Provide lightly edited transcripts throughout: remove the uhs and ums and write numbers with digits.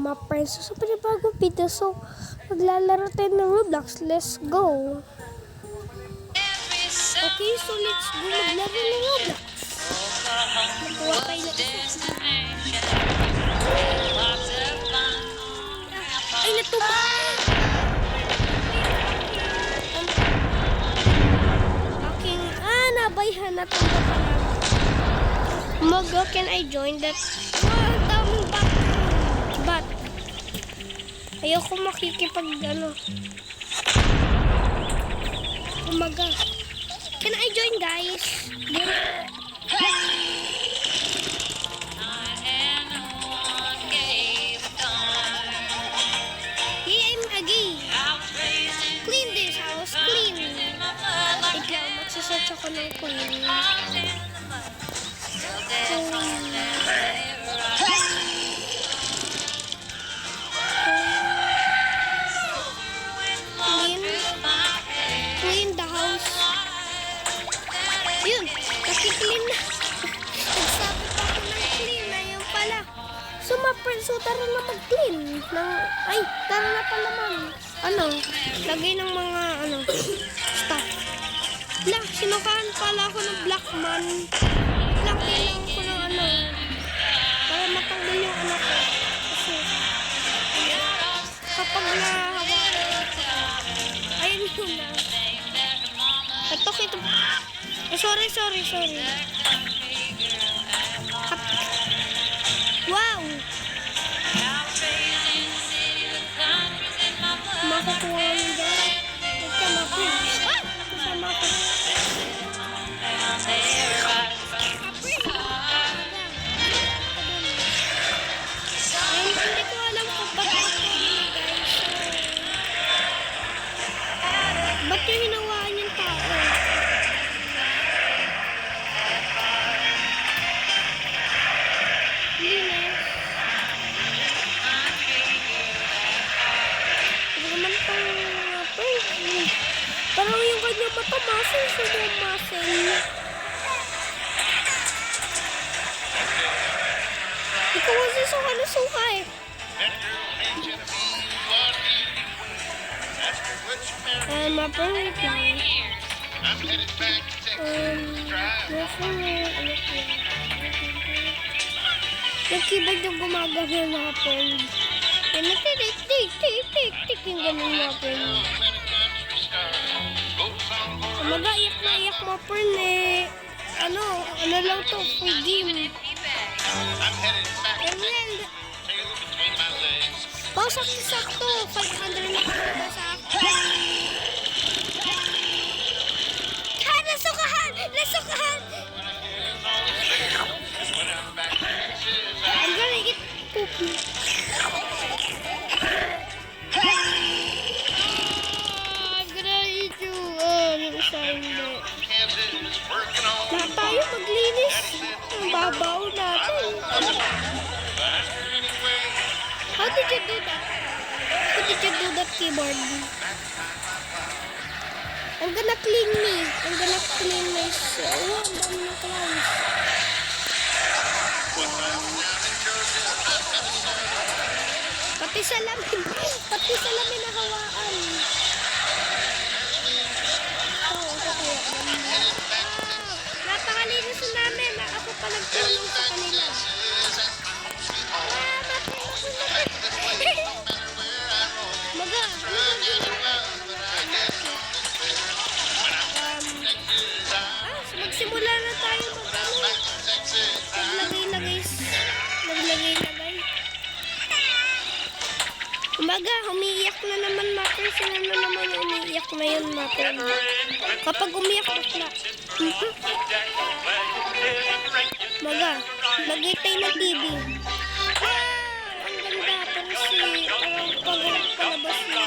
mga friends. So, sa panibagong video, so, maglalaro tayo ng Roblox. Let's go! Okay, so let's go maglaro ng Roblox. Nakuha tayo na isa. Ay, natuba! Aking, nabayhan, natuba pa lang. Mogo, can I join that? Ang daming bat. Ayoko makikipag, umaga. Can I join, guys? Hey, I'm Agi. Clean this house, clean. Ikaw, magsasearch ako ng clean. Clean the house. Yun, nakiklean na. Nagsabit ako ng clean. Ayun pala. So, so tara na mag-clean. Tara na pala, ma'am. Lagay ng mga, stuff. Sinukahan pala ako ng black man. Kailangan ko ng, para matanggal yung ko. Kasi, kapag nahawakan, ayun yun na. Ito. Sorry. Wow! Makakuha mo dyan. Kasama ko. Kasama ko. Hindi ko alam kung bakit ito yun, guys. Ba't yung hinawaan yung tao? Parang yung kanya mata muscle siya yung muscle. Ikaw kasi suka eh. Ma-perfect lang. Yung keyboard yung gumagano mga friend. Tik yung ganun mga friend. Iyak mo friend eh. Ano lang to, free game. Sakto. 500 na kaya sa akin. Nasukahan! I'm gonna get poopy. I'm gonna eat you. Lahat tayo maglinis. Ang babaw natin. How did you do that keyboard? I'm gonna clean myself. Oh, ang dami ng clowns. Pati salamin na hawaan. Napakalinis namin. Ako pa nagtulong sa kanila. Magsimula na tayo maglagay. Kumbaga, umiiyak na naman mapper. Sila na naman umiiyak na yun mapper. Kapag umiyak, bakla. Kumbaga, lagay tayo ng TV. Ang ganda. Parang palabas na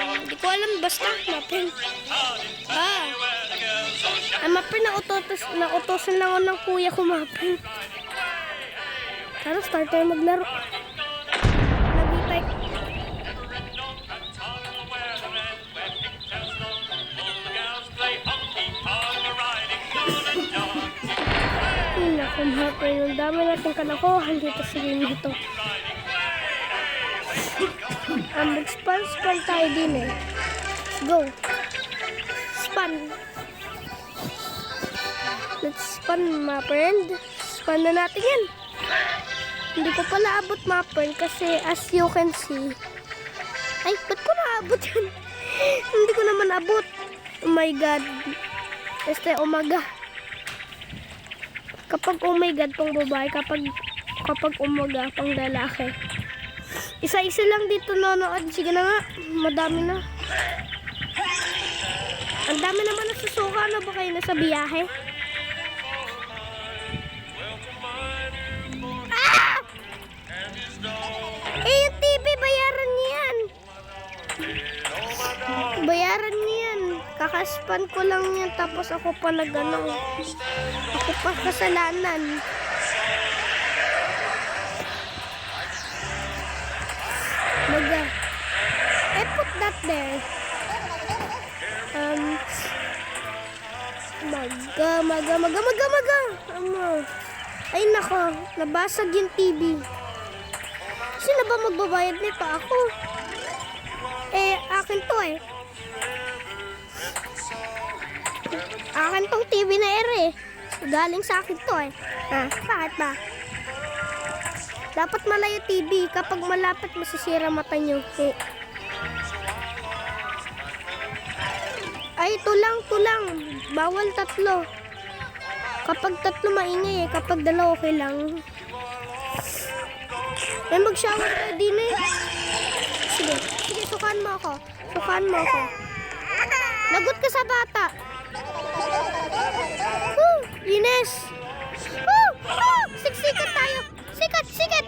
hindi ko alam, basta mapper. Mapper, nautosan lang ako ng kuya ko mapper. Tara, start tayo maglaro. Lagi tayo. Naku. Mga friend, ang dami natin kalokohan dito sa game nito. Mag-spun tayo din eh. Let's go. Spun. Let's spun, mga friend. Spun na natin yan. Hindi ko pala abot, mga friend, kasi as you can see. Ay, ba't ko naabot yan? Hindi ko naman abot. Oh my God. Umaga. Kapag oh my God, pang babae. Kapag umaga, pang lalaki. Isa-isa lang dito nanonood. Sige na nga. Madami na. Ang dami naman nasusuka. Ano ba kayo nasa biyahe? Ah! Yung TV, bayaran niya yan. Bayaran niya yan. Kakaspan ko lang yan. Tapos ako pa nag-ano. Ako pa kasalanan. I put that there. Ay nako, nabasag yung TV. Sino ba magbabayad nito? Ako. Akin to eh. Akin tong TV na ere. Galing sa akin to eh. Bakit ba? Dapat malayo TV. Kapag malapit, masisira mata nyo. Ay, tulang. Bawal tatlo. Kapag tatlo maingay eh. Kapag dalawa okay lang. Ay, mag-shower tayo din eh. Sige, sukan mo ako. Lagot ka sa bata. Ines. Siksikat tayo. Sikat. Sikat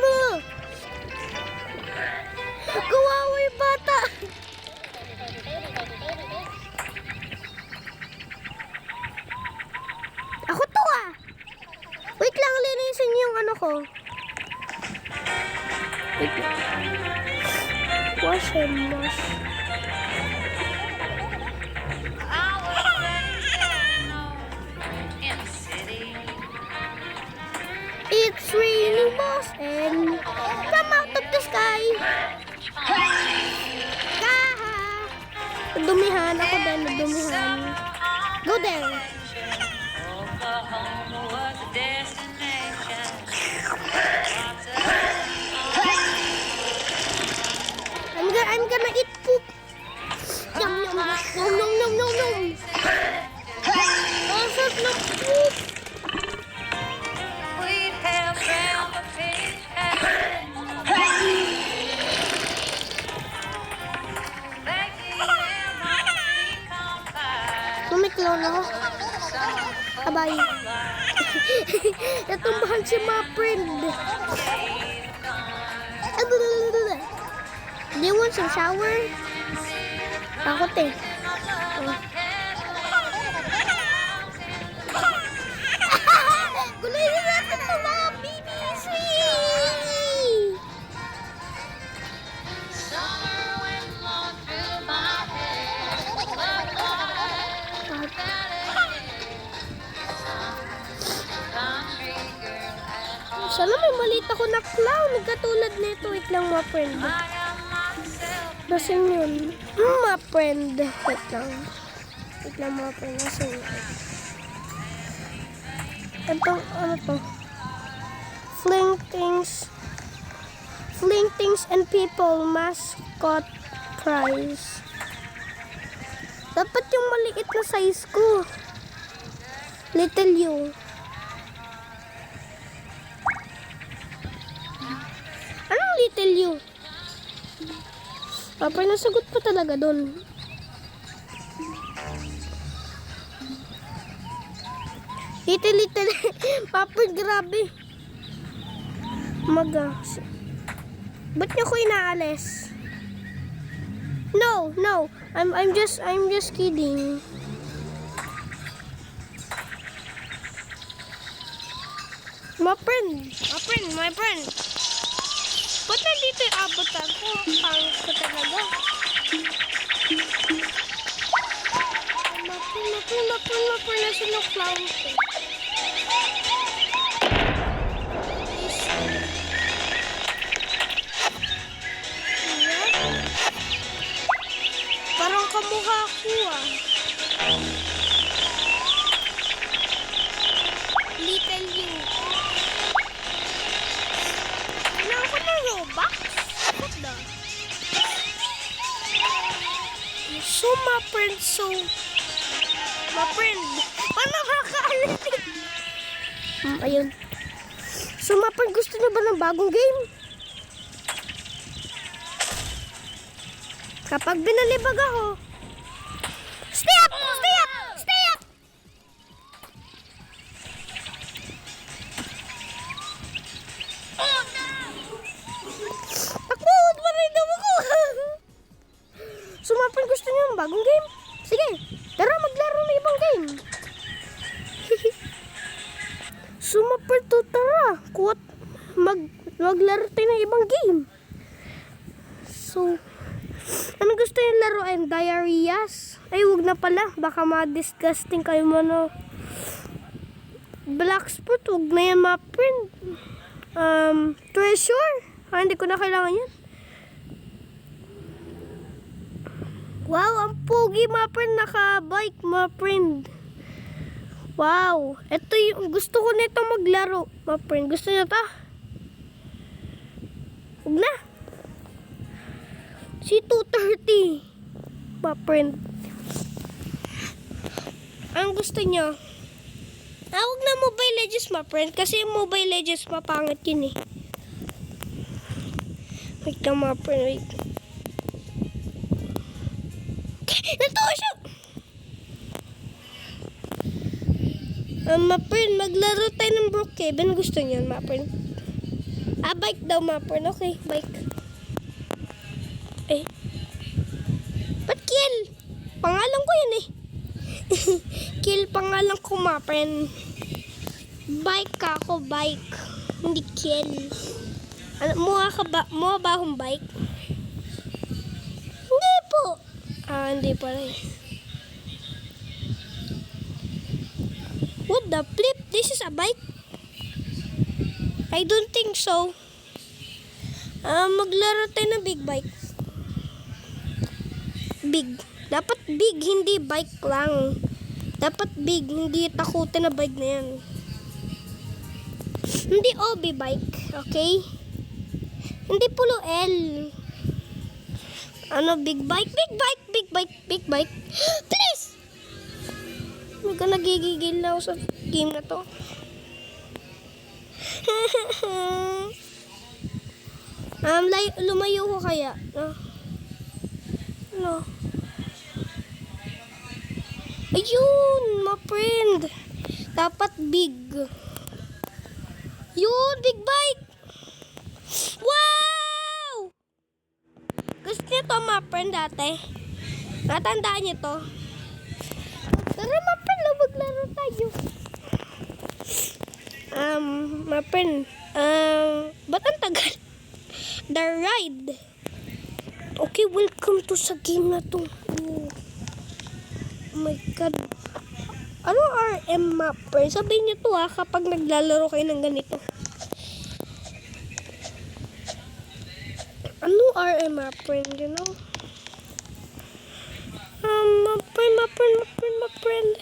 mo. Kawawa yung bata. Ako to ah. Wait lang, linisin niyo yung ano ko. Wait lang. Wash. It's raining balls and come out of the sky. Dumihan. Ako din, dumihan. Go there. I'm gonna eat poop. Yum. Oh, sarap ng poop. Sumiklaw na ako. Abay. Natumbahan si mga friend. Do you want some shower? Takot eh. Gulayin natin ito mga BBC! Sana may maliit ako na clown. Katulad nito. Wait lang mga friend. Basin yun. Mga friend. Wait lang mga friend. Basin yun. Itong ano to? Fling things and people mascot prize. Dapat yung maliit na size ko. Little you. Anong little you? Papa, nasagot pa talaga doon. Little. Papa, grabe. Ba't niyo ko inaalis? No. I'm just kidding. My friend. Ba't nandito yung abot ako? Pangit ko talaga. My na sinuklaw ko. Ayan. Parang kamukha ko ah. Little you. Kailangan ko ng Robux? What the? So, my friend, paano makakarinig? Ayun. So, my friend, gusto niyo ba ng bagong game? Kapag binalibag ako, stay up! Stay up! Stay up! Takbo! Marindaw ako! So, my friend, gusto niyo ng bagong game? Sige, tara maglaro ng ibang game. So, my friend, tara. Maglaro tayo ng ibang game. So, ano gusto yung laruin? Diarrheas? Ay, wag na pala. Baka ma-disgusting kayo mo, no? Black spot, wag na yan, my friend. Treasure? Hindi ko na kailangan yan. Wow, ang pogi, my friend. Naka-bike, my friend. Wow. Ito yung gusto ko nito maglaro, my friend. Gusto niyo ta? Huwag na. Si 230, my friend. Ang gusto niyo? Huwag na Mobile Legends, my friend. Kasi Mobile Legends, mapangit yun eh. Wait na, my friend. Wait. Natuwa siya! My friend, maglaro tayo ng Brookhaven. Gusto niyo, my friend? Bike daw, my friend. Okay, bike. Eh. Ba't Kiel? Pangalan ko yun eh. Kiel, pangalan ko, my friend. Bike ka ako, bike. Hindi Kiel. Mukha ba akong bike? Hindi po. Hindi pala eh. What the flip? This is a bike? I don't think so. Maglaro tayo ng big bike. Big. Dapat big, hindi bike lang. Dapat big, hindi takutin na bike na yan. Hindi OB bike, okay? Hindi pulo L. Big bike, big bike, big bike, big bike. Please! Nagigigil na ako sa game na to. Lumayo ko kaya. No. Ayun, my friend. Dapat big. Yun, big bike. Wow! Gusto niyo to, my friend, dati. Natandaan niyo to. Tara, my friend, maglaro tayo. My friend, ba't ang tagal? The ride. Okay, welcome to sa game na to. Oh my God. Ano RM, my friend? Sabihin niyo to kapag naglalaro kayo ng ganito. Ano RM, my friend, you know? My friend.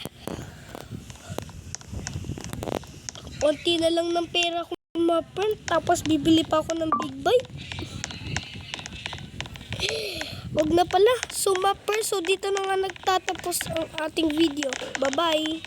Konti na lang ng pera ko, my friend. Tapos bibili pa ako ng big bike. Wag na pala. So, my friend, so dito na nga nagtatapos ang ating video. Bye-bye.